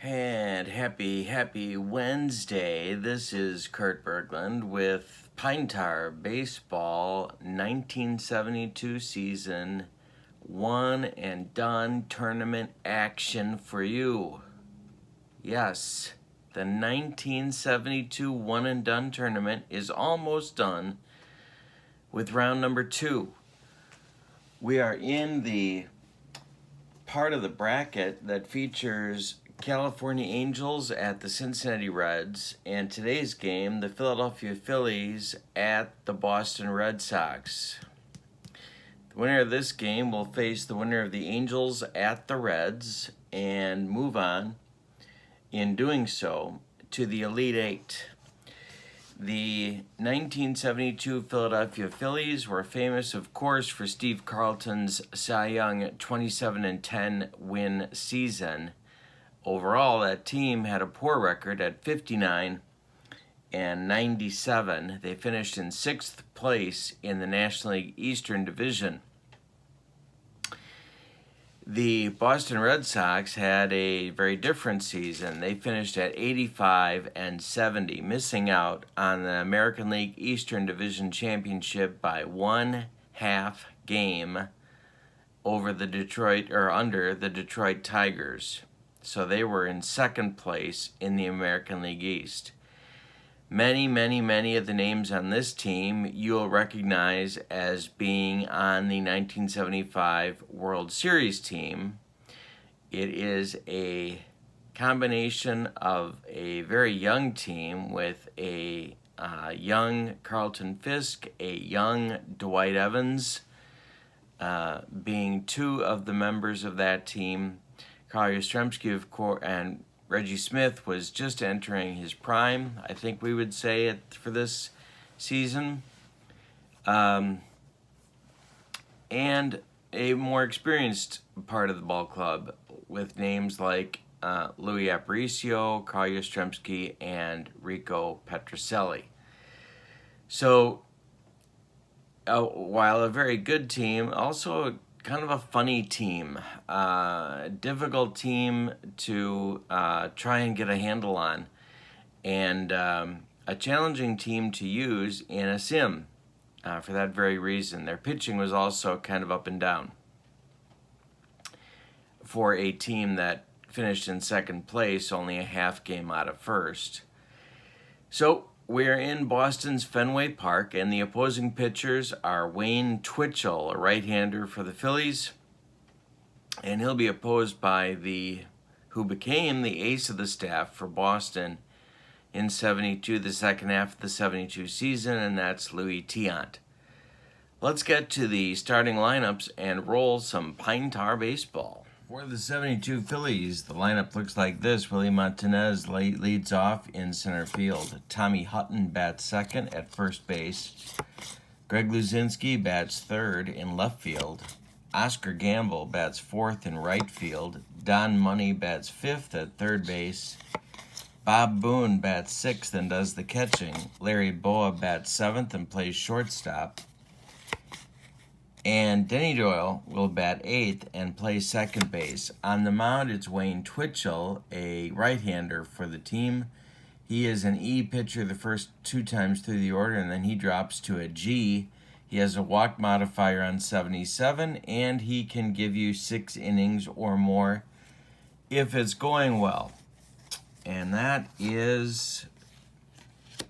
And happy Wednesday. This is Kurt Berglund with Pine Tar Baseball 1972 season one and done tournament action for you. Yes, the 1972 one and done tournament is almost done with round number 2. We are in the part of the bracket that features California Angels at the Cincinnati Reds, and today's game, the Philadelphia Phillies at the Boston Red Sox. The winner of this game will face the winner of the Angels at the Reds and move on, in doing so, to the Elite Eight. The 1972 Philadelphia Phillies were famous, of course, for Steve Carlton's Cy Young 27-10 win season. Overall, that team had a poor record at 59 and 97. They finished in 6th place in the National League Eastern Division. The Boston Red Sox had a very different season. They finished at 85 and 70, missing out on the American League Eastern Division Championship by 1/2 game over under the Detroit Tigers. So they were in 2nd place in the American League East. Many of the names on this team you'll recognize as being on the 1975 World Series team. It is a combination of a very young team with a young Carlton Fisk, a young Dwight Evans, being 2 of the members of that team. Carl Yastrzemski, of course, and Reggie Smith was just entering his prime, I think we would say for this season. And a more experienced part of the ball club with names like Louis Aparicio, Carl Yastrzemski, and Rico Petrocelli. So, while a very good team, also kind of a funny team, difficult team to try and get a handle on, and a challenging team to use in a sim for that very reason. Their pitching was also kind of up and down for a team that finished in 2nd place, only a half game out of 1st. So we're in Boston's Fenway Park, and the opposing pitchers are Wayne Twitchell, a right-hander for the Phillies, and he'll be opposed by who became the ace of the staff for Boston in 72, the second half of the 72 season, and that's Louis Tiant. Let's get to the starting lineups and roll some Pine Tar baseball. For the 72 Phillies, the lineup looks like this. Willie Montanez leads off in center field. Tommy Hutton bats 2nd at first base. Greg Luzinski bats 3rd in left field. Oscar Gamble bats 4th in right field. Don Money bats 5th at 3rd base. Bob Boone bats 6th and does the catching. Larry Boa bats 7th and plays shortstop. And Denny Doyle will bat 8th and play 2nd base. On the mound, it's Wayne Twitchell, a right-hander for the team. He is an E pitcher the first 2 times through the order, and then he drops to a G. He has a walk modifier on 77, and he can give you 6 innings or more if it's going well. And that is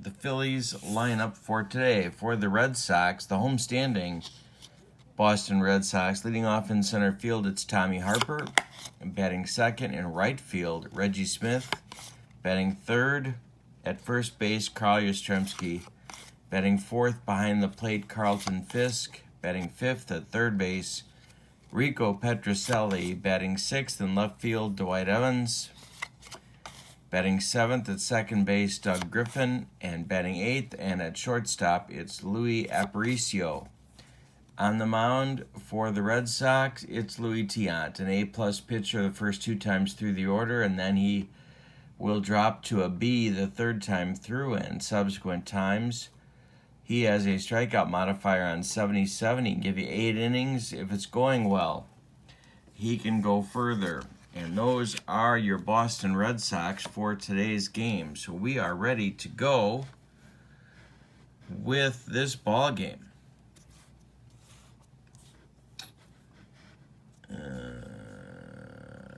the Phillies lineup for today. For the Red Sox, the homestanding Boston Red Sox, leading off in center field, it's Tommy Harper. Batting 2nd in right field, Reggie Smith. Batting 3rd at first base, Carl Yastrzemski. Batting 4th behind the plate, Carlton Fisk. Batting 5th at 3rd base, Rico Petrocelli. Batting 6th in left field, Dwight Evans. Batting 7th at 2nd base, Doug Griffin. And batting 8th and at shortstop, it's Louis Aparicio. On the mound for the Red Sox, it's Louis Tiant, an A-plus pitcher the first 2 times through the order, and then he will drop to a B the 3rd time through, and subsequent times. He has a strikeout modifier on 77. He can give you 8 innings if it's going well. He can go further. And those are your Boston Red Sox for today's game. So we are ready to go with this ball game.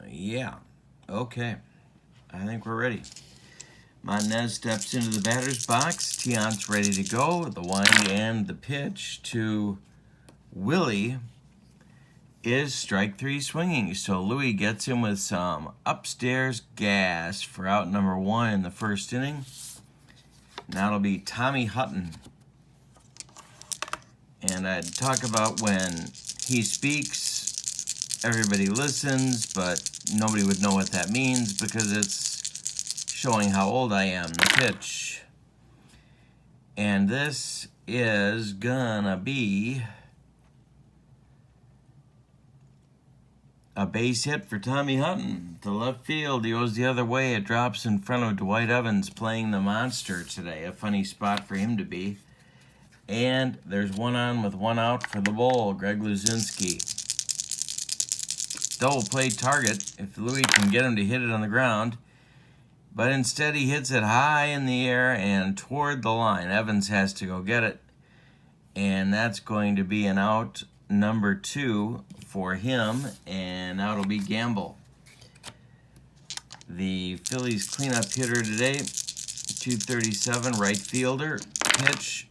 Yeah. Okay. I think we're ready. Montanez steps into the batter's box. Tiant's ready to go. The wind and the pitch to Willie is strike three swinging. So Louis gets him with some upstairs gas for out number one in the first inning. Now it'll be Tommy Hutton. And I'd talk about when he speaks, everybody listens, but nobody would know what that means because it's showing how old I am. The pitch. And this is gonna be a base hit for Tommy Hutton. To left field, he goes the other way. It drops in front of Dwight Evans playing the monster today. A funny spot for him to be. And there's one on with one out for the Bull, Greg Luzinski. Double play target if Louis can get him to hit it on the ground. But instead he hits it high in the air and toward the line. Evans has to go get it. And that's going to be an out number 2 for him. And now it'll be Gamble. The Phillies cleanup hitter today, 237, right fielder. Pitch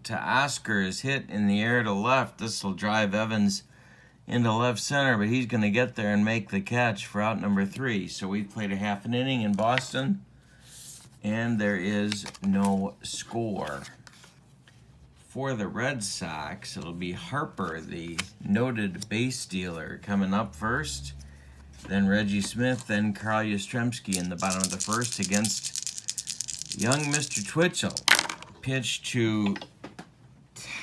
to Oscar is hit in the air to left. This will drive Evans into left center, but he's going to get there and make the catch for out number 3. So we've played a half an inning in Boston, and there is no score. For the Red Sox, it'll be Harper, the noted base stealer, coming up first. Then Reggie Smith, then Carl Yastrzemski in the bottom of the first against young Mr. Twitchell. Pitch to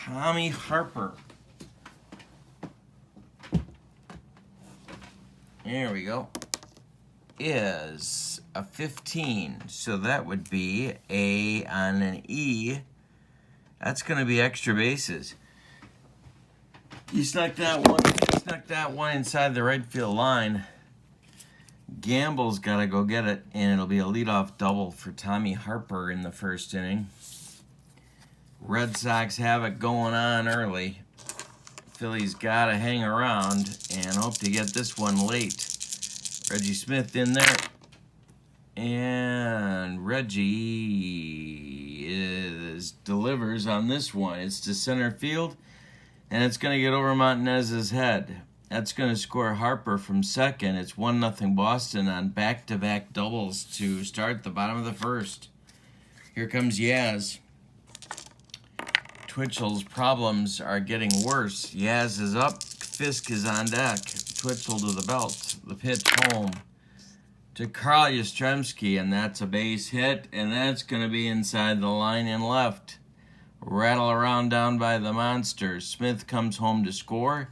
Tommy Harper. There we go. Is a 15. So that would be a on an E. That's going to be extra bases. He snuck that one inside the right field line. Gamble's got to go get it, and it'll be a leadoff double for Tommy Harper in the first inning. Red Sox have it going on early. Phillies got to hang around and hope to get this one late. Reggie Smith in there. And Reggie delivers on this one. It's to center field, and it's going to get over Montanez's head. That's going to score Harper from second. It's 1-0 Boston on back-to-back doubles to start the bottom of the first. Here comes Yaz. Twitchell's problems are getting worse. Yaz is up. Fisk is on deck. Twitchell to the belt. The pitch home to Carl Yastrzemski, and that's a base hit, and that's going to be inside the line and left. Rattle around down by the monster. Smith comes home to score.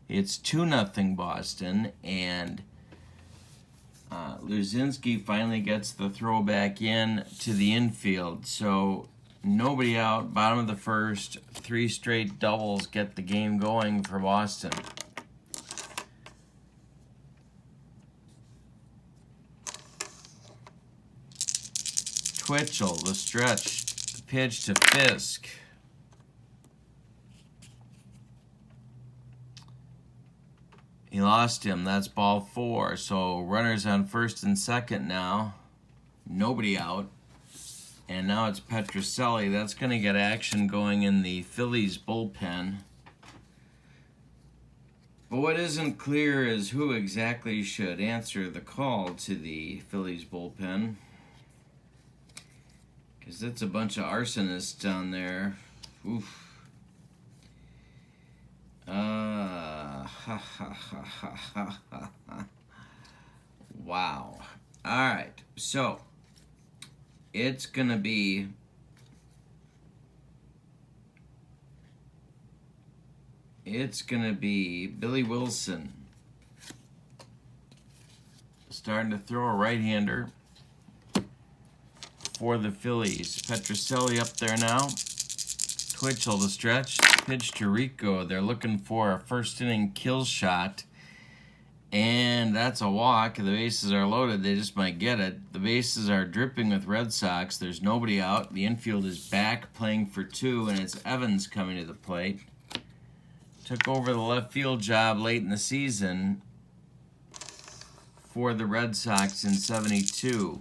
It's 2-0 Boston, and Luzinski finally gets the throw back in to the infield. So nobody out, bottom of the first, 3 straight doubles get the game going for Boston. Twitchell, the stretch, the pitch to Fisk. He lost him. That's ball 4. So runners on first and second now. Nobody out. And now it's Petrocelli. That's going to get action going in the Phillies bullpen. But what isn't clear is who exactly should answer the call to the Phillies bullpen. Because it's a bunch of arsonists down there. Oof. Wow. All right. So it's going to be Billy Wilson starting to throw a right-hander for the Phillies. Petrocelli up there now. Twitchell the stretch. Pitch to Rico. They're looking for a first inning kill shot. And that's a walk. The bases are loaded. They just might get it. The bases are dripping with Red Sox. There's nobody out. The infield is back playing for 2, and it's Evans coming to the plate. Took over the left field job late in the season for the Red Sox in '72.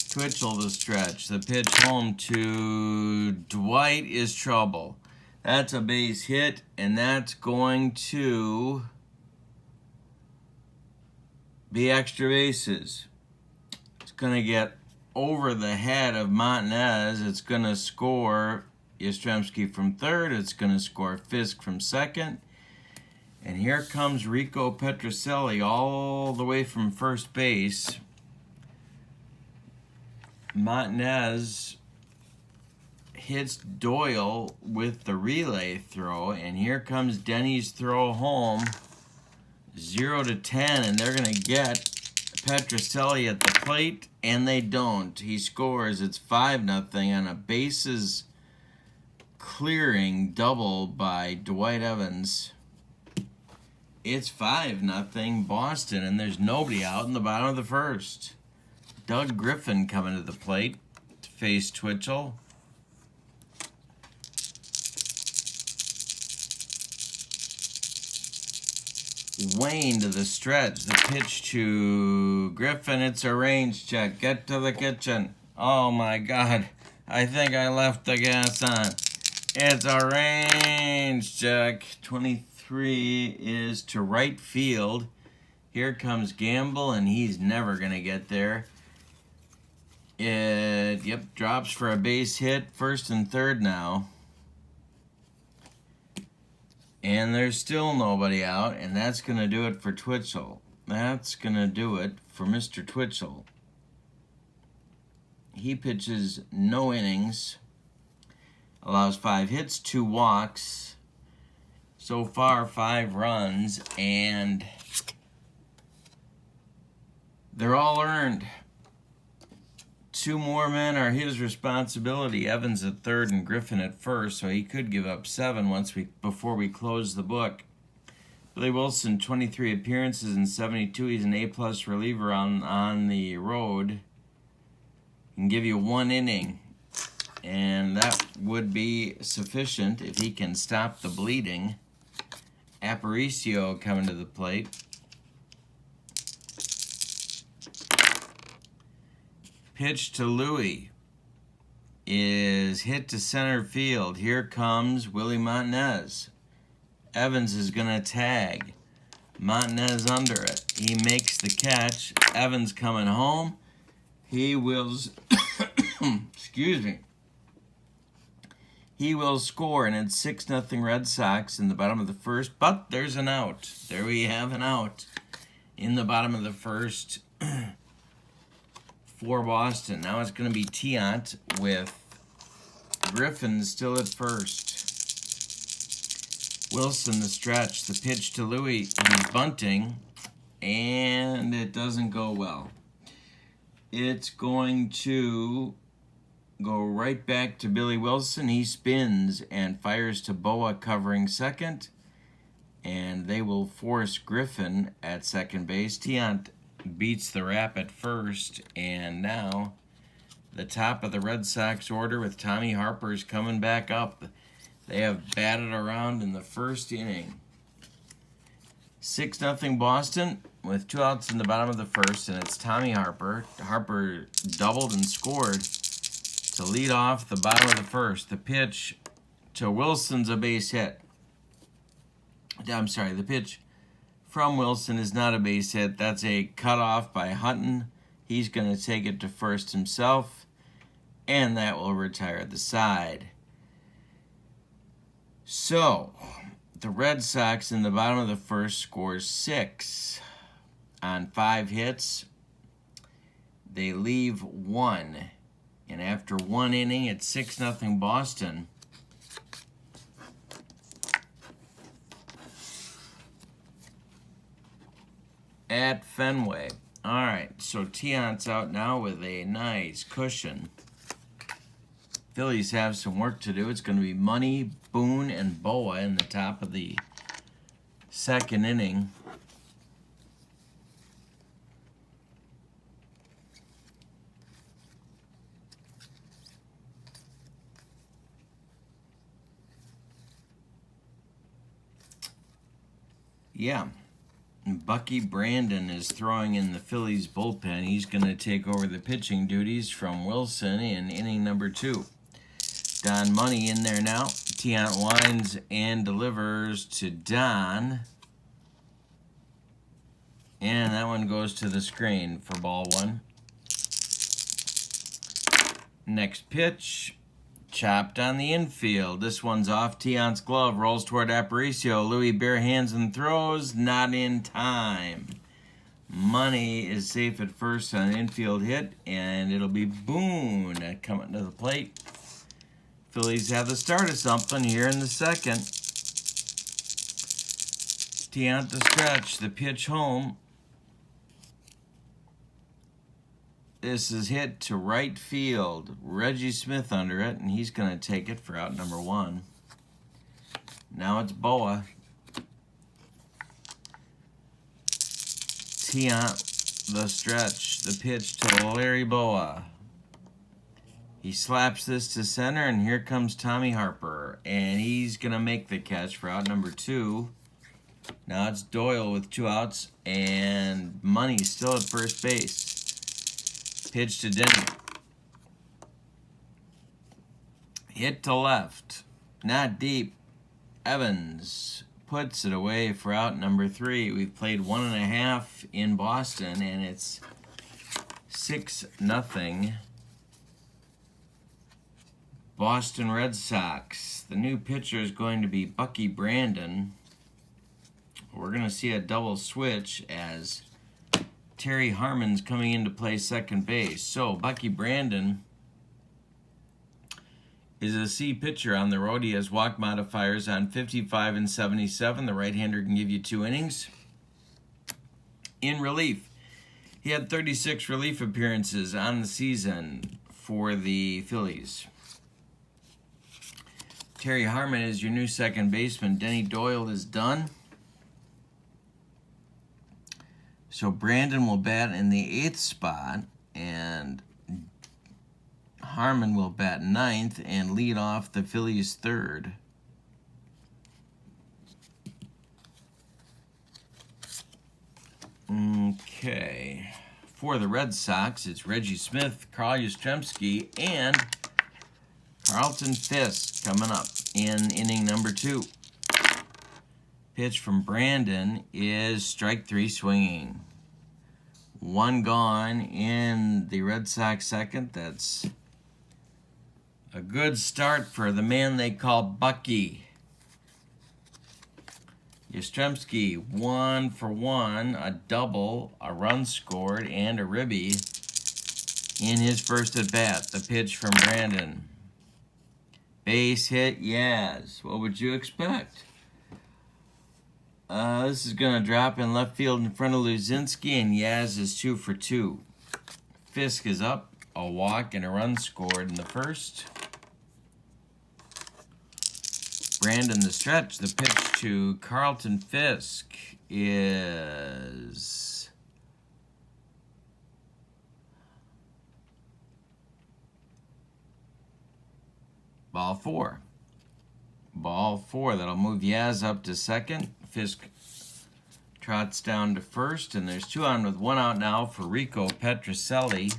Twitchell the stretch. The pitch home to Dwight is trouble. That's a base hit, and that's going to be extra bases. It's going to get over the head of Montanez. It's going to score Yastrzemski from third. It's going to score Fisk from second. And here comes Rico Petrocelli all the way from first base. Montanez hits Doyle with the relay throw, and here comes Denny's throw home, 0-10, and they're going to get Petrocelli at the plate, and they don't. He scores. It's 5-0 on a bases clearing double by Dwight Evans. It's 5-0 Boston, and there's nobody out in the bottom of the first. Doug Griffin coming to the plate to face Twitchell. Wayne to the stretch. The pitch to Griffin. It's a range check. Get to the kitchen. Oh my God. I think I left the gas on. It's a range check. 23 is to right field. Here comes Gamble, and he's never going to get there. It drops for a base hit. First and third now. And there's still nobody out, and that's going to do it for Twitchell. That's going to do it for Mr. Twitchell. He pitches no innings, allows 5 hits, 2 walks. So far, 5 runs, and they're all earned. 2 more men are his responsibility. Evans at third and Griffin at first, so he could give up 7 before we close the book. Billy Wilson, 23 appearances in 72. He's an A-plus reliever on the road. He can give you 1 inning, and that would be sufficient if he can stop the bleeding. Aparicio coming to the plate. Pitch to Louie is hit to center field. Here comes Willie Montanez. Evans is going to tag. Montanez under it. He makes the catch. Evans coming home. He will, excuse me. He will score, and it's 6-0 Red Sox in the bottom of the first, but there's an out. There we have an out in the bottom of the first. For Boston. Now it's going to be Tiant with Griffin still at first. Wilson the stretch. The pitch to Louie. He's bunting, and it doesn't go well. It's going to go right back to Billy Wilson. He spins and fires to Boa covering second, and they will force Griffin at second base. Tiant beats the rap at first, and now the top of the Red Sox order with Tommy Harper's coming back up. They have batted around in the first inning. 6-0 Boston with 2 outs in the bottom of the first, and it's Tommy Harper. Harper doubled and scored to lead off the bottom of the first. The pitch to Wilson's a base hit. I'm sorry, the pitch from Wilson is not a base hit. That's a cutoff by Hutton. He's going to take it to first himself, and that will retire the side. So, the Red Sox in the bottom of the first scores 6 on 5 hits. They leave 1, and after 1 inning, it's 6-0 Boston. At Fenway. All right, so Tiant's out now with a nice cushion. Phillies have some work to do. It's going to be Money, Boone, and Boa in the top of the second inning. Yeah, Bucky Brandon is throwing in the Phillies bullpen. He's going to take over the pitching duties from Wilson in inning number 2. Don Money in there now. Tiant winds and delivers to Don. And that one goes to the screen for ball 1. Next pitch. Chopped on the infield. This one's off Tiant's glove. Rolls toward Aparicio. Louis bare hands and throws. Not in time. Money is safe at first on an infield hit. And it'll be Boone coming to the plate. Phillies have the start of something here in the second. Tiant to stretch. The pitch home. This is hit to right field. Reggie Smith under it, and he's going to take it for out number 1. Now it's Boa. Tiant, the stretch, the pitch to Larry Boa. He slaps this to center, and here comes Tommy Harper, and he's going to make the catch for out number 2. Now it's Doyle with 2 outs, and Money's still at first base. Pitch to Denny. Hit to left. Not deep. Evans puts it away for out number 3. We've played 1.5 in Boston, and it's 6-0. Boston Red Sox. The new pitcher is going to be Bucky Brandon. We're going to see a double switch as Terry Harmon's coming in to play second base. So Bucky Brandon is a C pitcher on the road. He has walk modifiers on 55 and 77. The right-hander can give you 2 innings. In relief, he had 36 relief appearances on the season for the Phillies. Terry Harmon is your new second baseman. Denny Doyle is done. So Brandon will bat in the 8th spot, and Harmon will bat 9th and lead off the Phillies' 3rd. Okay. For the Red Sox, it's Reggie Smith, Carl Yastrzemski, and Carlton Fisk coming up in inning number 2. Pitch from Brandon is strike 3 swinging. 1 gone in the Red Sox second. That's a good start for the man they call Bucky. Yastrzemski 1 for 1, a double, a run scored, and a ribby in his first at bat. The pitch from Brandon. Base hit, Yaz. What would you expect? This is going to drop in left field in front of Luzinski, and Yaz is 2 for 2. Fisk is up, a walk and a run scored in the first. Brandon the stretch. The pitch to Carlton Fisk is ball 4. Ball 4. That'll move Yaz up to second. Fisk trots down to first, and there's 2 on with 1 out now for Rico Petrocelli.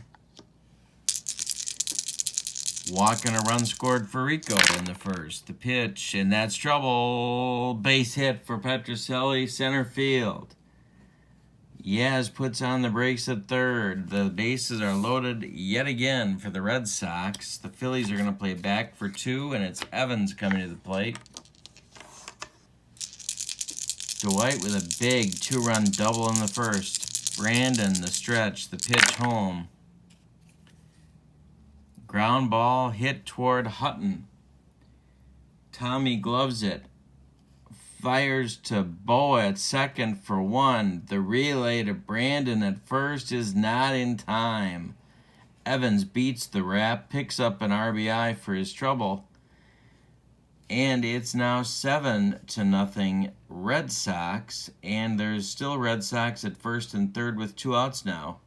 Walk and a run scored for Rico in the first. The pitch, and that's trouble. Base hit for Petrocelli, center field. Yaz puts on the brakes at third. The bases are loaded yet again for the Red Sox. The Phillies are going to play back for 2, and it's Evans coming to the plate. Dwight with a big 2-run double in the first. Brandon the stretch, the pitch home. Ground ball hit toward Hutton. Tommy gloves it. Fires to Boa at second for 1. The relay to Brandon at first is not in time. Evans beats the wrap, picks up an RBI for his trouble. And it's now 7-0 Red Sox. And there's still Red Sox at first and third with 2 outs now.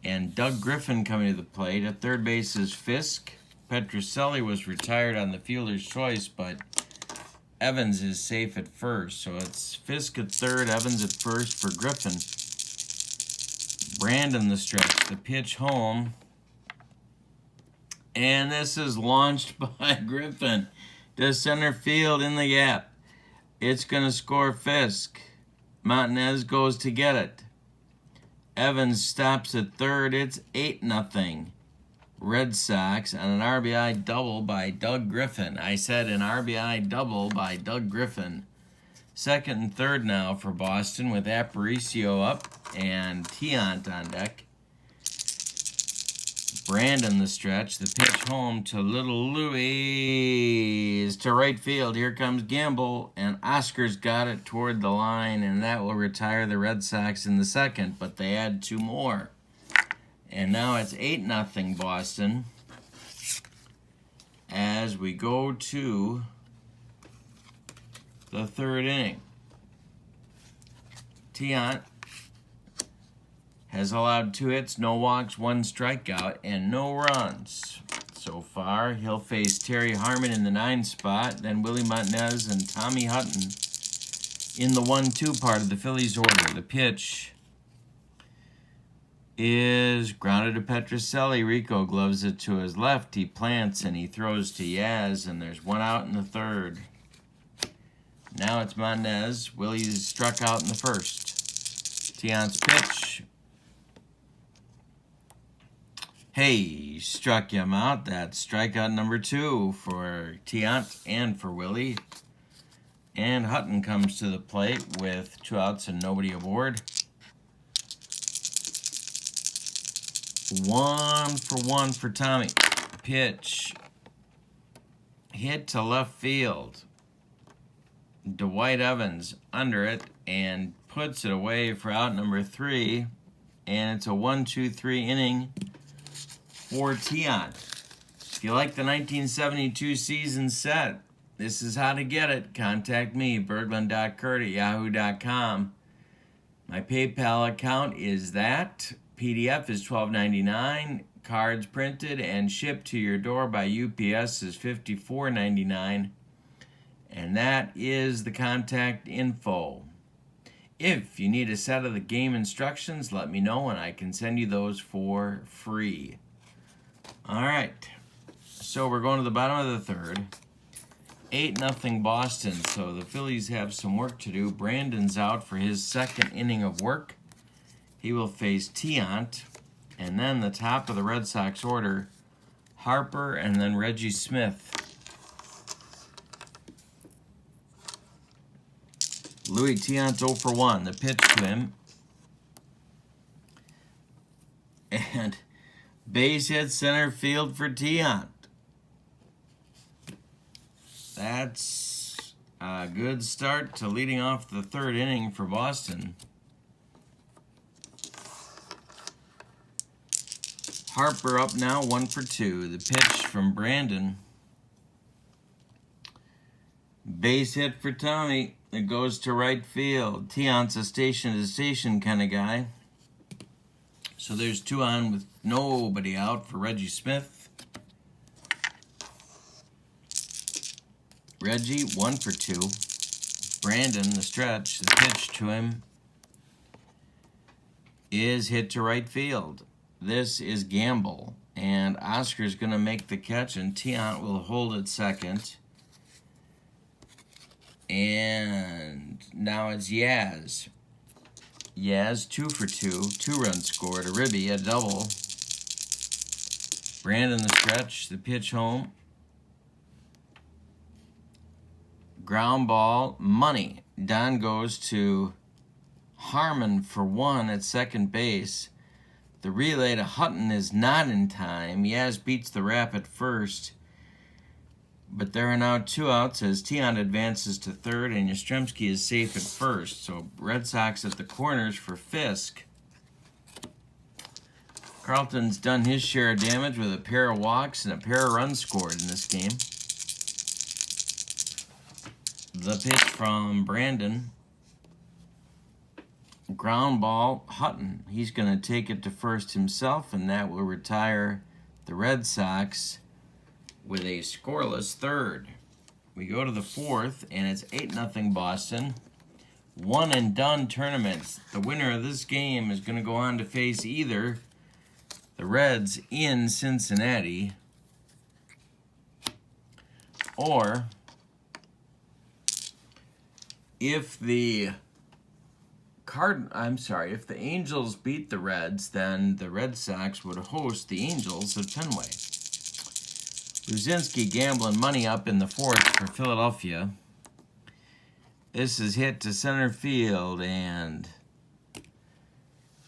And Doug Griffin coming to the plate. At third base is Fisk. Petrocelli was retired on the fielder's choice, but Evans is safe at first. So it's Fisk at third, Evans at first for Griffin. Brandon the stretch. The pitch home. And this is launched by Griffin to center field in the gap. It's going to score Fisk. Montanez goes to get it. Evans stops at third. It's 8-0 Red Sox on an RBI double by Doug Griffin. I said an RBI double by Doug Griffin. Second and third now for Boston with Aparicio up and Tiant on deck. Brandon the stretch. The pitch home to Little Louis to right field. Here comes Gamble, and Oscar's got it toward the line, and that will retire the Red Sox in the second, but they add 2 more. And now it's 8-0 Boston as we go to the third inning. Tiant has allowed 2 hits, no walks, 1 strikeout, and no runs. So far, he'll face Terry Harmon in the 9 spot, then Willie Montanez and Tommy Hutton in the 1-2 part of the Phillies order. The pitch is grounded to Petrocelli. Rico gloves it to his left. He plants and he throws to Yaz, and there's 1 out in the third. Now it's Montanez. Willie's struck out in the first. Tiant's pitch. Hey, struck him out. That's strikeout number 2 for Tiant and for Willie. And Hutton comes to the plate with 2 outs and nobody aboard. 1-for-1 for Tommy. Pitch. Hit to left field. Dwight Evans under it and puts it away for out number 3. And it's a 1-2-3 inning for Tiant. If you like the 1972 season set, this is how to get it. Contact me, berglund.kurt@yahoo.com. My PayPal account is that. PDF is $12.99. Cards printed and shipped to your door by UPS is $54.99. And that is the contact info. If you need a set of the game instructions, let me know and I can send you those for free. All right, so we're going to the bottom of the third. 8-0 Boston, so the Phillies have some work to do. Brandon's out for his second inning of work. He will face Tiant, and then the top of the Red Sox order, Harper and then Reggie Smith. Louis Tiant's 0-for-1. The pitch to him. And base hit center field for Tiant. That's a good start to leading off the third inning for Boston. Harper up now, 1-for-2. The pitch from Brandon. Base hit for Tommy. It goes to right field. Tiant's a station-to-station kind of guy. So there's 2 on with nobody out for Reggie Smith. Reggie, 1-for-2. Brandon, the stretch. The pitch to him is hit to right field. This is Gamble. And Oscar's going to make the catch, and Tiant will hold at second. And now it's Yaz. Yaz, 2-for-2. 2-run scored. A ribby, a double. Brandon the stretch. The pitch home. Ground ball. Money. Don goes to Harmon for 1 at second base. The relay to Hutton is not in time. Yaz beats the rap at first. But there are now 2 outs as Tiant advances to third and Yastrzemski is safe at first. So Red Sox at the corners for Fisk. Carlton's done his share of damage with a pair of walks and a pair of runs scored in this game. The pitch from Brandon. Ground ball, Hutton. He's going to take it to first himself, and that will retire the Red Sox with a scoreless third. We go to the fourth, and it's 8-0 Boston. One and done tournaments. The winner of this game is going to go on to face either the Reds in Cincinnati or if the if the Angels beat the Reds, then the Red Sox would host the Angels at Fenway. Luzinski gambling money up in the fourth for Philadelphia. This is hit to center field, and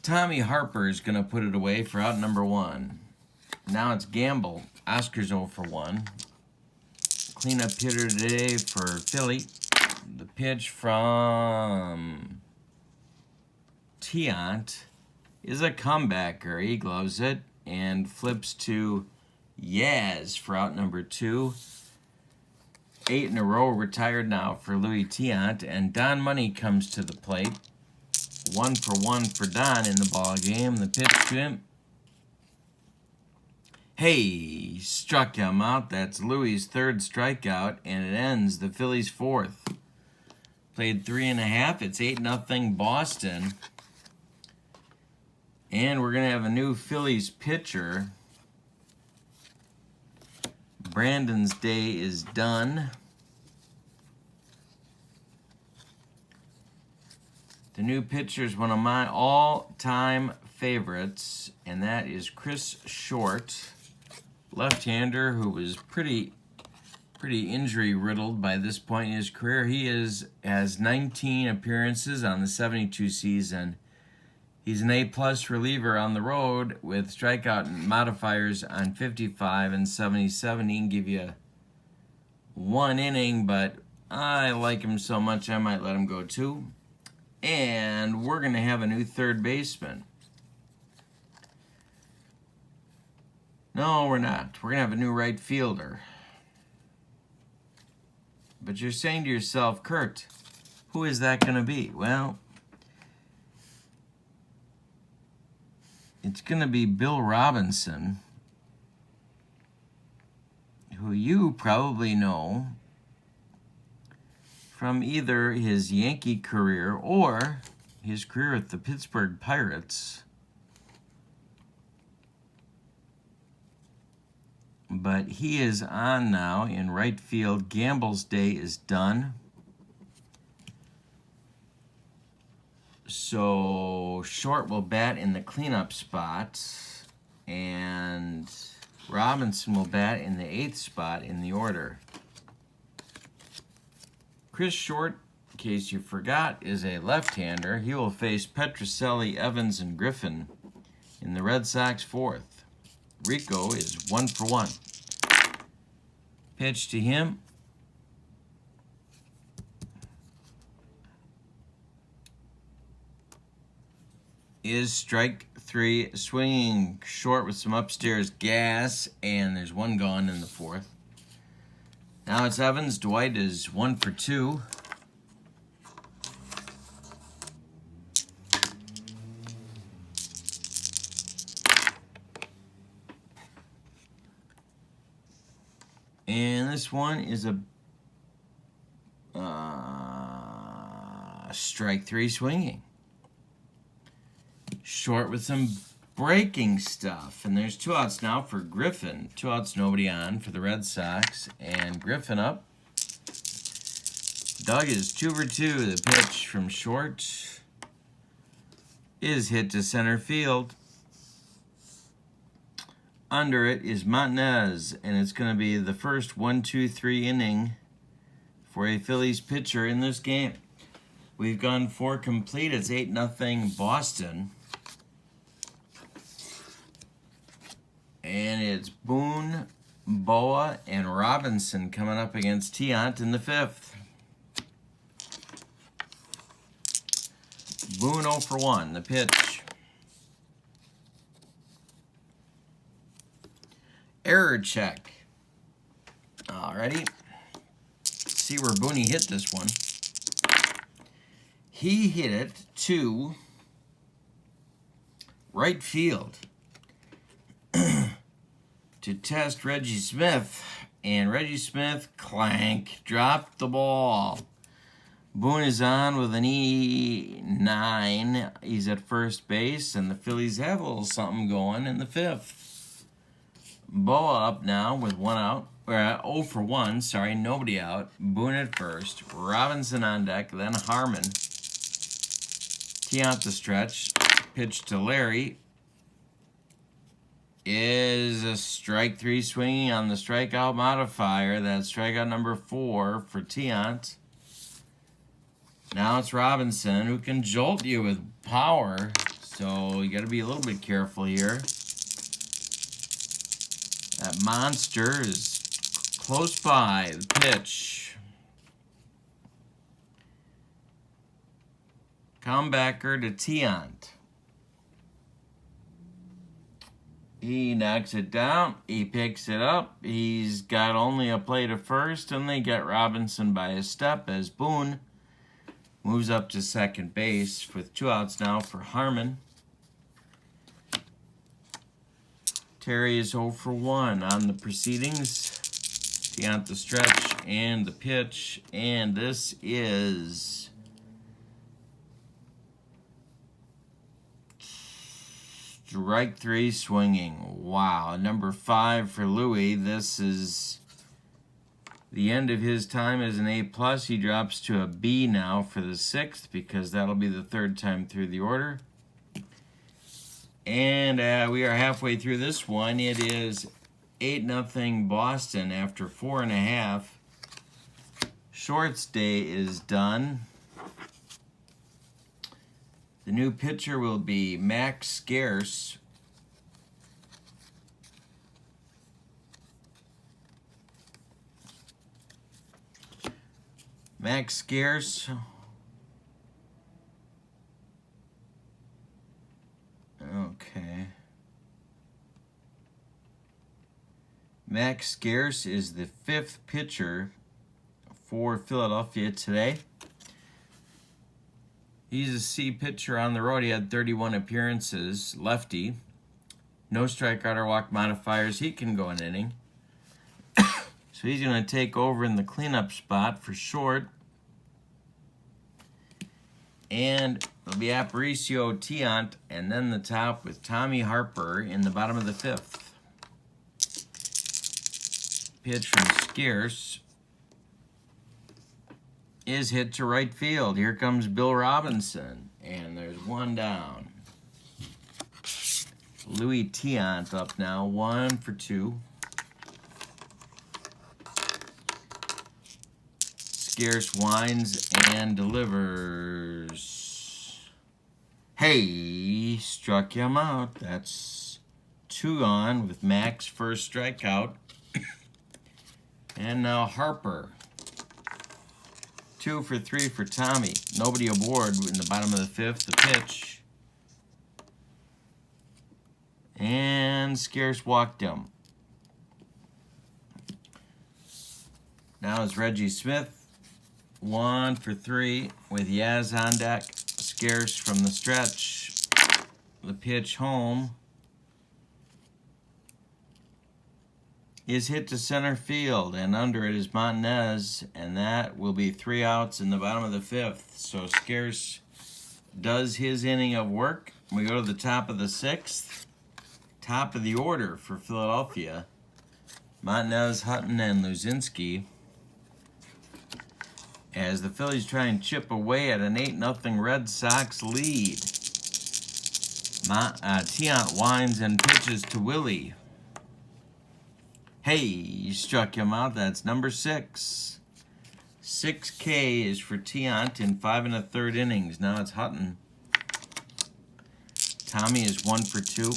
Tommy Harper is going to put it away for out number one. Now it's Gamble. Oscar's 0 for 1. Cleanup hitter today for Philly. The pitch from Tiant is a comebacker. He gloves it and flips to Yaz for out number 2. 8 in a row retired now for Louis Tiant, and Don Money comes to the plate. 1 for 1 for Don in the ball game. The pitch to him. Hey, struck him out. That's Louis' third strikeout, and it ends the Phillies' fourth. Played 3.5. It's 8-0 Boston. And we're going to have a new Phillies pitcher. Brandon's day is done. The new pitcher is one of my all-time favorites, and that is Chris Short, left-hander who was pretty injury-riddled by this point in his career. He has 19 appearances on the 72 season. He's an A-plus reliever on the road with strikeout modifiers on 55 and 77. He can give you 1 inning, but I like him so much I might let him go 2. And we're going to have a new third baseman. No, we're not. We're going to have a new right fielder. But you're saying to yourself, Kurt, who is that going to be? Well, it's going to be Bill Robinson, who you probably know from either his Yankee career or his career at the Pittsburgh Pirates. But he is on now in right field. Gamble's day is done. So Short will bat in the cleanup spot, and Robinson will bat in the 8th spot in the order. Chris Short, in case you forgot, is a left-hander. He will face Petrocelli, Evans, and Griffin in the Red Sox 4th. Rico is 1 for 1. Pitch to him. Is strike 3, swinging short with some upstairs gas, and there's 1 gone in the 4th. Now it's Evans. Dwight is 1 for 2. And this one is a strike 3 swinging. Short with some breaking stuff. And there's 2 outs now for Griffin. 2 outs, nobody on for the Red Sox. And Griffin up. Doug is 2 for 2. The pitch from Short is hit to center field. Under it is Montanez, and it's going to be the first 1-2-3 inning for a Phillies pitcher in this game. We've gone 4 complete. It's 8-0 Boston. And it's Boone, Boa, and Robinson coming up against Tiant in the 5th. Boone 0 for 1. The pitch. Error check. Alrighty. see where Booney hit this one. He hit it to right field to test Reggie Smith. And Reggie Smith, clank, dropped the ball. Boone is on with an E9. He's at first base, and the Phillies have a little something going in the fifth. Boa up now with 1 out. Or 0 for 1, sorry, nobody out. Boone at first. Robinson on deck, then Harmon. Tiant the stretch. Pitch to Larry. Is a strike 3 swinging on the strikeout modifier. That's strikeout number 4 for Tiant. Now it's Robinson, who can jolt you with power, so you got to be a little bit careful here. That monster is close by. The pitch. Comebacker to Tiant. He knocks it down. He picks it up. He's got only a play to first, and they get Robinson by a step as Boone moves up to second base with 2 outs now for Harmon. Terry is 0 for 1 on the proceedings. Tiant the stretch and the pitch, and this is strike 3 swinging. Wow, number 5 for Louis. This is the end of his time as an A+. He drops to a B now for the 6th because that'll be the 3rd time through the order. And we are halfway through this one. It is 8-0 Boston after 4.5. Shorts day is done. The new pitcher will be Max Scarce. Max Scarce. Okay. Max Scarce is the 5th pitcher for Philadelphia today. He's a C pitcher on the road. He had 31 appearances, lefty. No strikeout or walk modifiers. He can go an inning. So he's going to take over in the cleanup spot for short. And it'll be Aparicio, Tiant, and then the top with Tommy Harper in the bottom of the 5th. Pitch from Scarce is hit to right field. Here comes Bill Robinson, and there's 1 down. Louis Tiant up now, 1 for 2. Scarce winds and delivers. Hey, struck him out. That's 2 gone with Max first strikeout. And now Harper. 2 for 3 for Tommy. Nobody aboard in the bottom of the 5th. The pitch. And Scarce walked him. Now it's Reggie Smith. 1 for 3 with Yaz on deck. Scarce from the stretch. The pitch home is hit to center field, and under it is Montanez, and that will be 3 outs in the bottom of the 5th. So Scarce does his inning of work. We go to the top of the 6th. Top of the order for Philadelphia. Montanez, Hutton, and Luzinski. As the Phillies try and chip away at an 8-0 Red Sox lead. Tiant winds and pitches to Willie. Hey, he struck him out. That's number 6. 6K is for Tiant in 5 1/3 innings. Now it's Hutton. Tommy is 1 for 2.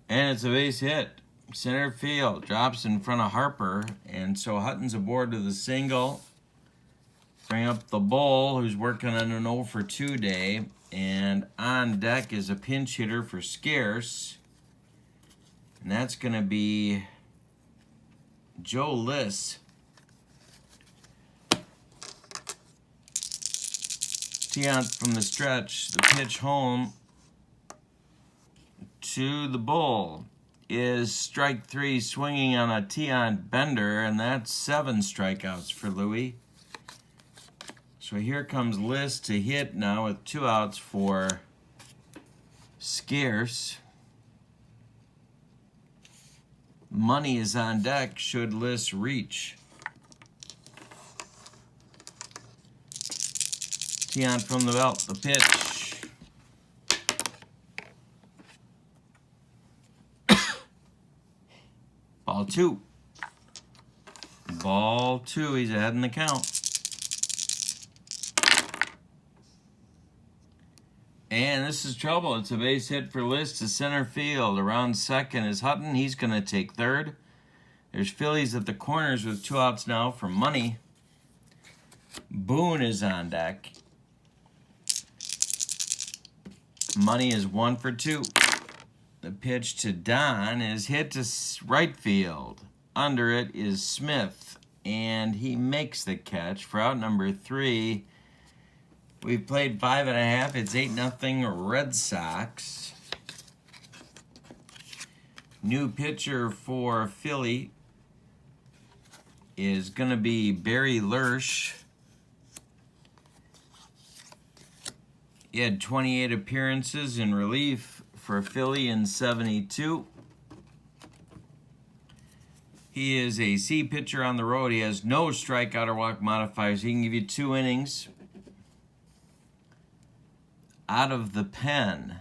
And it's a base hit. Center field. Drops in front of Harper. And so Hutton's aboard with a single. Bring up the Bull, who's working on an 0 for 2 day. And on deck is a pinch hitter for Scarce. And that's going to be Joe Liss. Tiant from the stretch. The pitch home to the bull is strike 3, swinging on a Tiant bender, and that's 7 strikeouts for Louie. So here comes Liss to hit now with 2 outs for Scarce. Money is on deck should Liss reach. Tiant from the belt, the pitch. Ball 2. Ball 2, he's ahead in the count. And this is trouble. It's a base hit for Liss to center field. Around second is Hutton. He's going to take third. There's Phillies at the corners with 2 outs now for Money. Boone is on deck. Money is 1 for 2. The pitch to Don is hit to right field. Under it is Smith, and he makes the catch for out number 3. We've played 5.5. It's 8-0 Red Sox. New pitcher for Philly is going to be Barry Lersch. He had 28 appearances in relief for Philly in 72. He is a C pitcher on the road. He has no strikeout or walk modifiers. He can give you 2 innings. Out of the pen,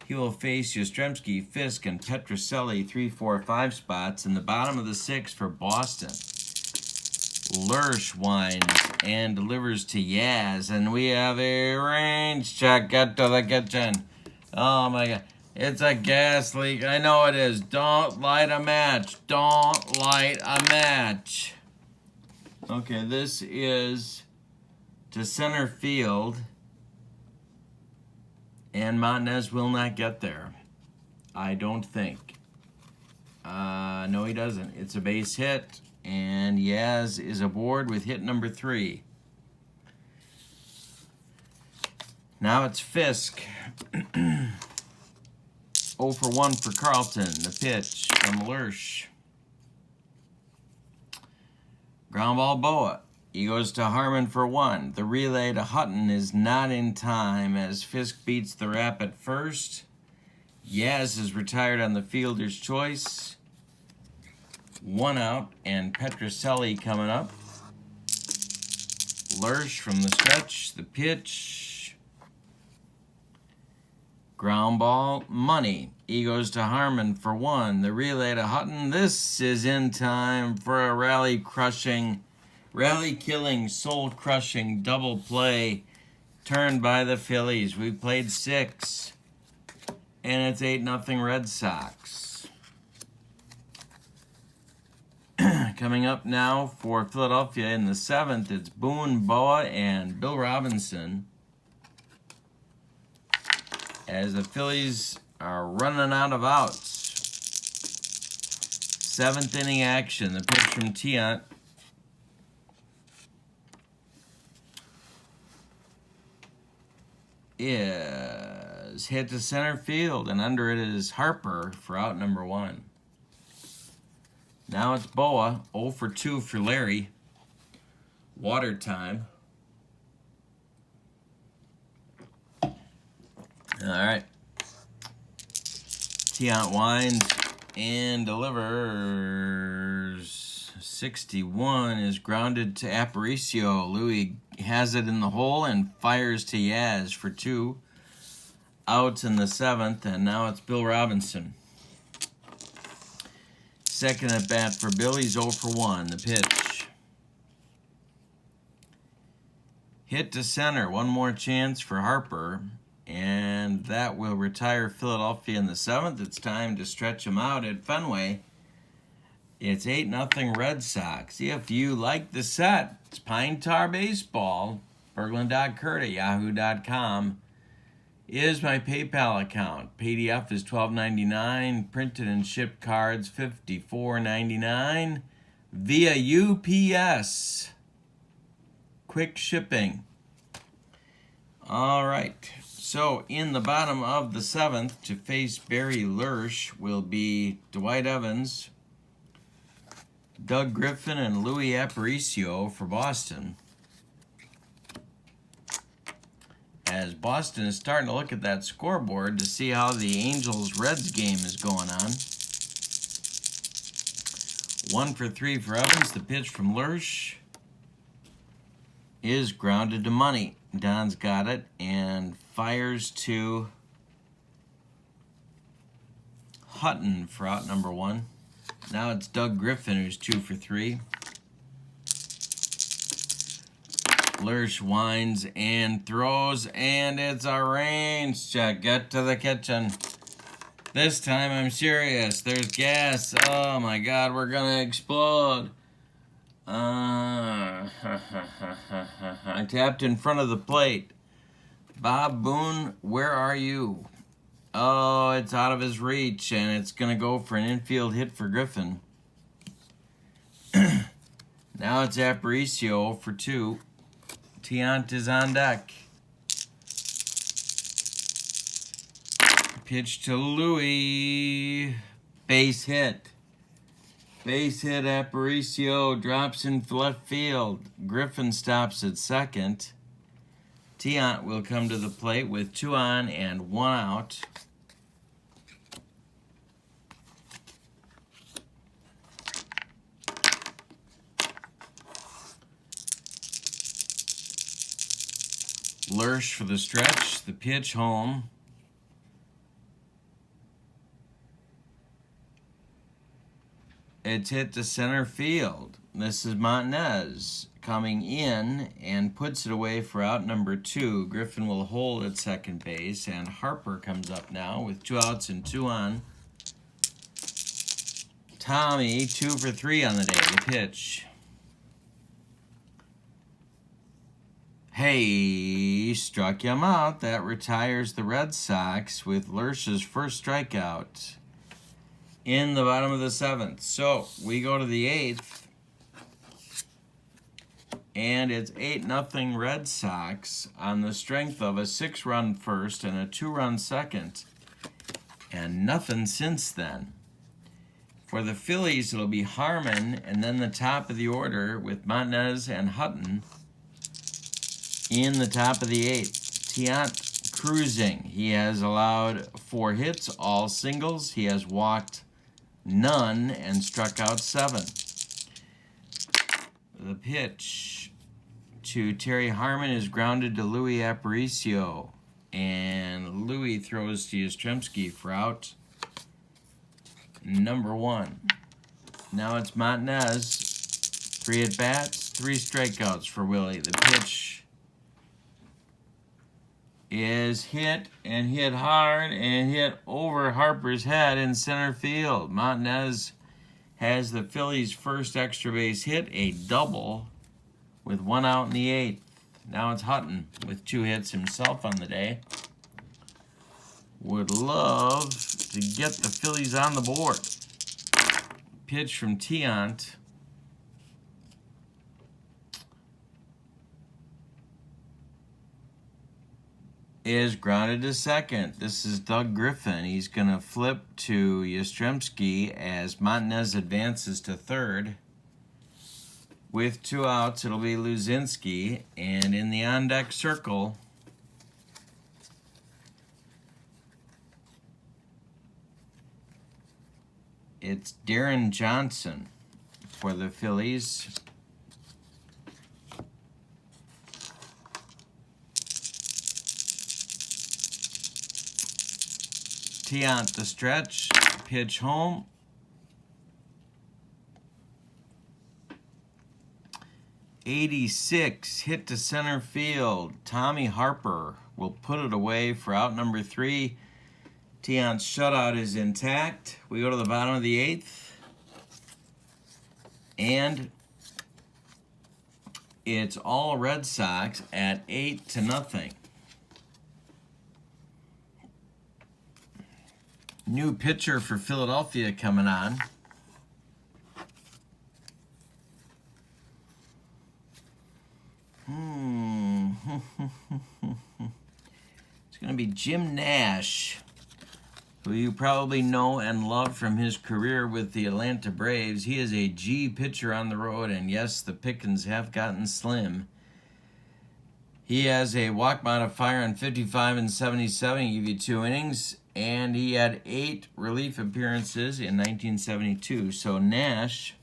he will face Yastrzemski, Fisk, and Petrocelli 3, 4, 5 spots. In the bottom of the 6th for Boston, Lersch winds and delivers to Yaz, and we have a range check. Get to the kitchen. Oh my God, it's a gas leak. I know it is. Don't light a match. Don't light a match. Okay, this is to center field, and Montanez will not get there, I don't think. No, he doesn't. It's a base hit, and Yaz is aboard with hit number 3. Now it's Fisk. 0 for 1 for Carlton. The pitch from Lersch. Ground ball Boa. He goes to Harmon for 1. The relay to Hutton is not in time as Fisk beats the rap at first. Yaz is retired on the fielder's choice. 1 out, and Petrocelli coming up. Lersch from the stretch. The pitch. Ground ball, Money. He goes to Harmon for 1. The relay to Hutton. This is in time for a rally-killing, soul-crushing double play turned by the Phillies. We played 6, and it's 8-0 Red Sox. Coming up now for Philadelphia in the 7th, it's Boone, Boa, and Bill Robinson, as the Phillies are running out of outs. 7th inning action. The pitch from Tiant is hit to center field, and under it is Harper for out number 1. Now it's Boa, 0 for 2 for Larry. Water time. All right. Tiant winds and delivers. 61 is grounded to Aparicio. Louis has it in the hole and fires to Yaz for 2. Outs in the 7th, and now it's Bill Robinson. Second at bat for Bill. He's 0 for 1. The pitch. Hit to center. One more chance for Harper, and that will retire Philadelphia in the 7th. It's time to stretch him out at Fenway. It's 8-0 Red Sox. If you like the set, it's Pine Tar Baseball, Berglund.Kurt at yahoo.com. is my PayPal account. PDF is $12.99. Printed and shipped cards $54.99 via UPS. Quick shipping. All right. So in the bottom of the 7th to face Barry Lersch will be Dwight Evans, Doug Griffin, and Louis Aparicio for Boston. As Boston is starting to look at that scoreboard to see how the Angels-Reds game is going on. 1 for 3 for Evans. The pitch from Lersch is grounded to money. Don's got it and fires to Hutton for out number 1. Now it's Doug Griffin who's 2 for 3. Lersch winds and throws, and it's a range check. Get to the kitchen. This time I'm serious. There's gas. Oh my God, we're gonna explode. I tapped in front of the plate. Bob Boone, where are you? Oh, it's out of his reach, and it's gonna go for an infield hit for Griffin. Now it's Aparicio for 2. Tiant is on deck. Pitch to Louis. Base hit. Base hit. Aparicio drops in left field. Griffin stops at second. Tiant will come to the plate with 2 on and 1 out. Lersch for the stretch, the pitch home. It's hit to center field. This is Montanez coming in and puts it away for out number 2. Griffin will hold at second base, and Harper comes up now with 2 outs and 2 on. Tommy, 2 for 3 on the day. The pitch. Hey, struck him out. That retires the Red Sox with Lersch's first strikeout in the bottom of the 7th. So we go to the 8th, and it's 8-0 Red Sox on the strength of a 6-run first and a 2-run second, and nothing since then. For the Phillies, it'll be Harmon, and then the top of the order with Montanez and Hutton. In the top of the 8th, Tiant cruising. He has allowed 4 hits, all singles. He has walked none and struck out 7. The pitch to Terry Harmon is grounded to Louis Aparicio. And Louis throws to Yastrzemski for out number 1. Now it's Montanez. 3 at-bats, 3 strikeouts for Willie. The pitch is hit and hit hard and hit over Harper's head in center field. Montanez has the Phillies' first extra base hit, a double, with 1 out in the 8th. Now it's Hutton with 2 hits himself on the day. Would love to get the Phillies on the board. Pitch from Tiant. Is grounded to second. This is Doug Griffin. He's going to flip to Yastrzemski as Montanez advances to third. With 2 outs, it'll be Luzinski. And in the on-deck circle, it's Darren Johnson for the Phillies. Tiant the stretch, pitch home. '86 hit to center field. Tommy Harper will put it away for out number 3. Tiant's shutout is intact. We go to the bottom of the 8th. And it's all Red Sox at 8-0. new pitcher for Philadelphia coming on. It's going to be Jim Nash, who you probably know and love from his career with the Atlanta Braves. He is a G pitcher on the road, and yes, the pickings have gotten slim. He has a walk modifier on 55 and 77, give you 2 innings, and he had 8 relief appearances in 1972. So Nash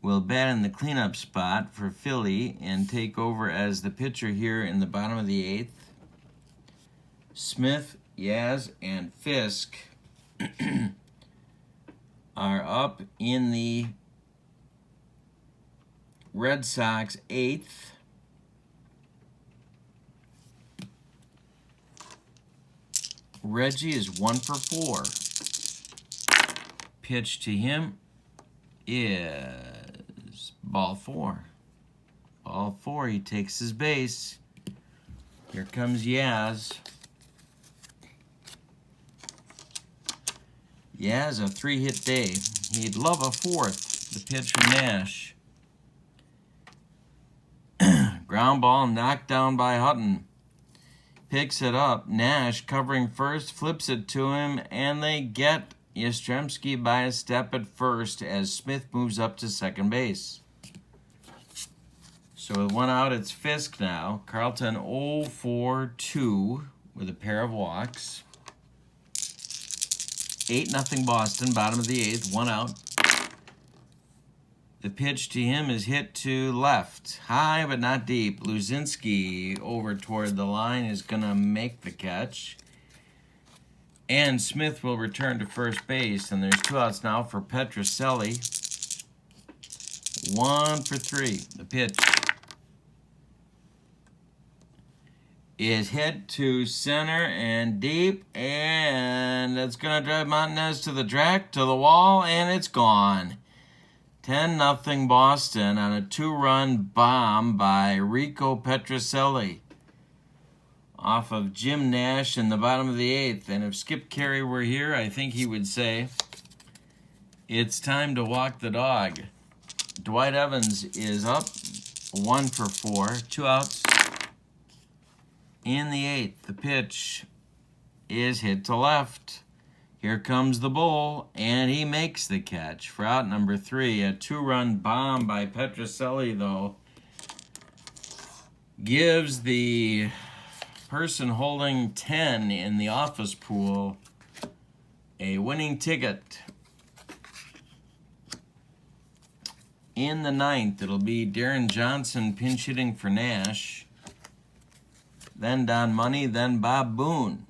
will bat in the cleanup spot for Philly and take over as the pitcher here in the bottom of the 8th. Smith, Yaz, and Fisk are up in the Red Sox 8th. Reggie is 1 for 4. Pitch to him is ball 4. Ball 4, he takes his base. Here comes Yaz. Yaz, a 3-hit day. He'd love a 4th. The pitch from Nash. Ground ball knocked down by Hutton. Picks it up. Nash covering first, flips it to him, and they get Yastrzemski by a step at first as Smith moves up to second base. So with 1 out, it's Fisk now. Carlton 0 for 2 with a pair of walks. 8-0 Boston, bottom of the 8th, 1 out. The pitch to him is hit to left. High but not deep. Luzinski over toward the line is going to make the catch. And Smith will return to first base. And there's 2 outs now for Petrocelli. 1 for 3. The pitch is hit to center and deep. And it's going to drive Montanez to the track, to the wall, and it's gone. 10-0 Boston on a 2-run bomb by Rico Petrocelli off of Jim Nash in the bottom of the 8th. And if Skip Carey were here, I think he would say, it's time to walk the dog. Dwight Evans is up, 1 for 4, 2 outs. In the 8th, the pitch is hit to left. Here comes the bull, and he makes the catch for out number 3. A 2-run bomb by Petrocelli, though, gives the person holding 10 in the office pool a winning ticket. In the 9th, it'll be Darren Johnson pinch hitting for Nash. Then Don Money, then Bob Boone.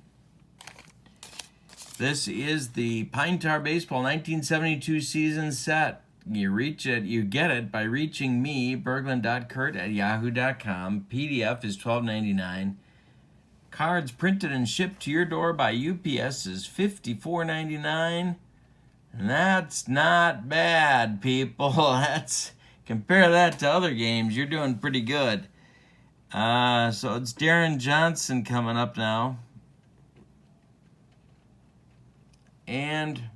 This is the Pine Tar Baseball 1972 season set. You reach it, you get it by reaching me, berglund.kurt@yahoo.com. PDF is $12.99. Cards printed and shipped to your door by UPS is $54.99. And that's not bad, people. Compare that to other games, you're doing pretty good. So it's Darren Johnson coming up now. And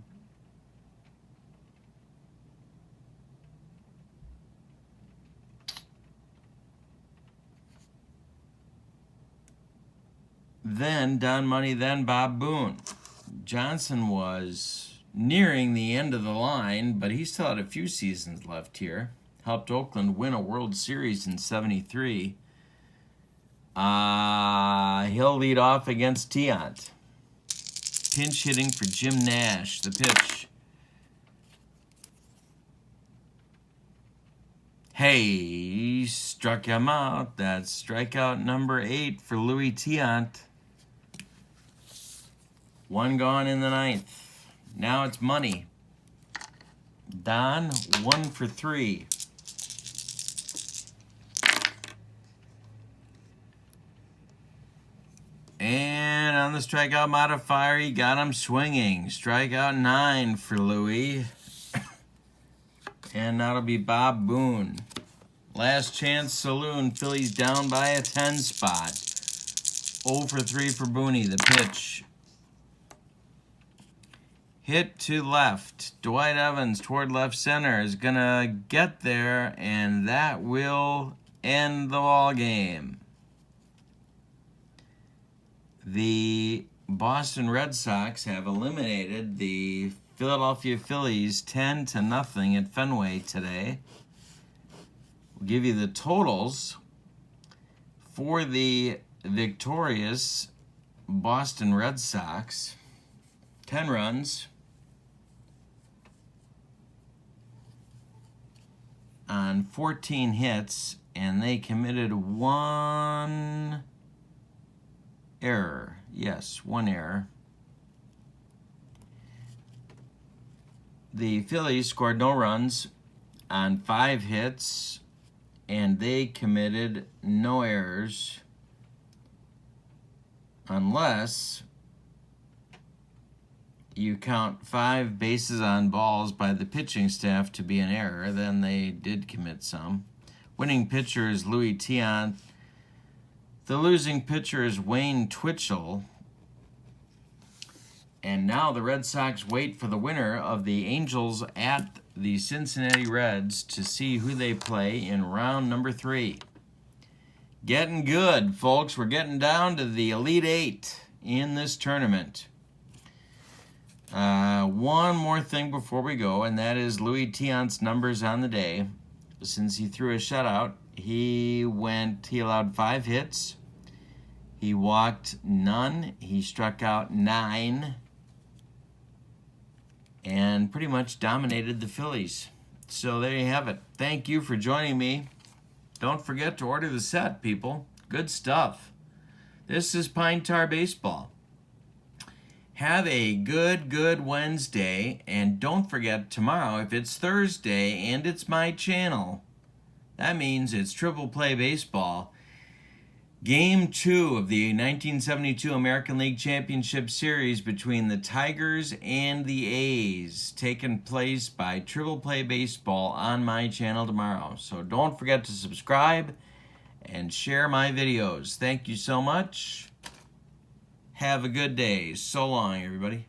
then Don Money, then Bob Boone. Johnson was nearing the end of the line, but he still had a few seasons left here. Helped Oakland win a World Series in '73. He'll lead off against Tiant. Pinch hitting for Jim Nash. The pitch. Hey, he struck him out. That's strikeout number 8 for Louis Tiant. 1 gone in the 9th. Now it's Money. Don, 1 for 3. And on the strikeout modifier, he got him swinging. Strikeout 9 for Louis. And that'll be Bob Boone. Last chance saloon. Phillies down by a 10 spot. 0 for 3 for Booney. The pitch Hit to left. Dwight Evans toward left center is going to get there, and that will end the ball game. The Boston Red Sox have eliminated the Philadelphia Phillies 10-0 at Fenway today. We'll give you the totals for the victorious Boston Red Sox. 10 runs on 14 hits, and they committed one error. Yes, one error. The Phillies scored no runs on 5 hits, and they committed no errors unless you count 5 bases on balls by the pitching staff to be an error. Then they did commit some. Winning pitcher is Louis Tiant. The losing pitcher is Wayne Twitchell. And now the Red Sox wait for the winner of the Angels at the Cincinnati Reds to see who they play in round number 3. Getting good, folks. We're getting down to the Elite 8 in this tournament. One more thing before we go, and that is Louis Tiant's numbers on the day. Since he threw a shutout, he allowed 5 hits. He walked none. He struck out 9. And pretty much dominated the Phillies. So there you have it. Thank you for joining me. Don't forget to order the set, people. Good stuff. This is Pine Tar Baseball. Have a good Wednesday. And don't forget, tomorrow, if it's Thursday and it's my channel, that means it's Triple Play Baseball. Game 2 of the 1972 American League Championship Series between the Tigers and the A's, taking place by Triple Play Baseball on my channel tomorrow. So don't forget to subscribe and share my videos. Thank you so much. Have a good day. So long, everybody.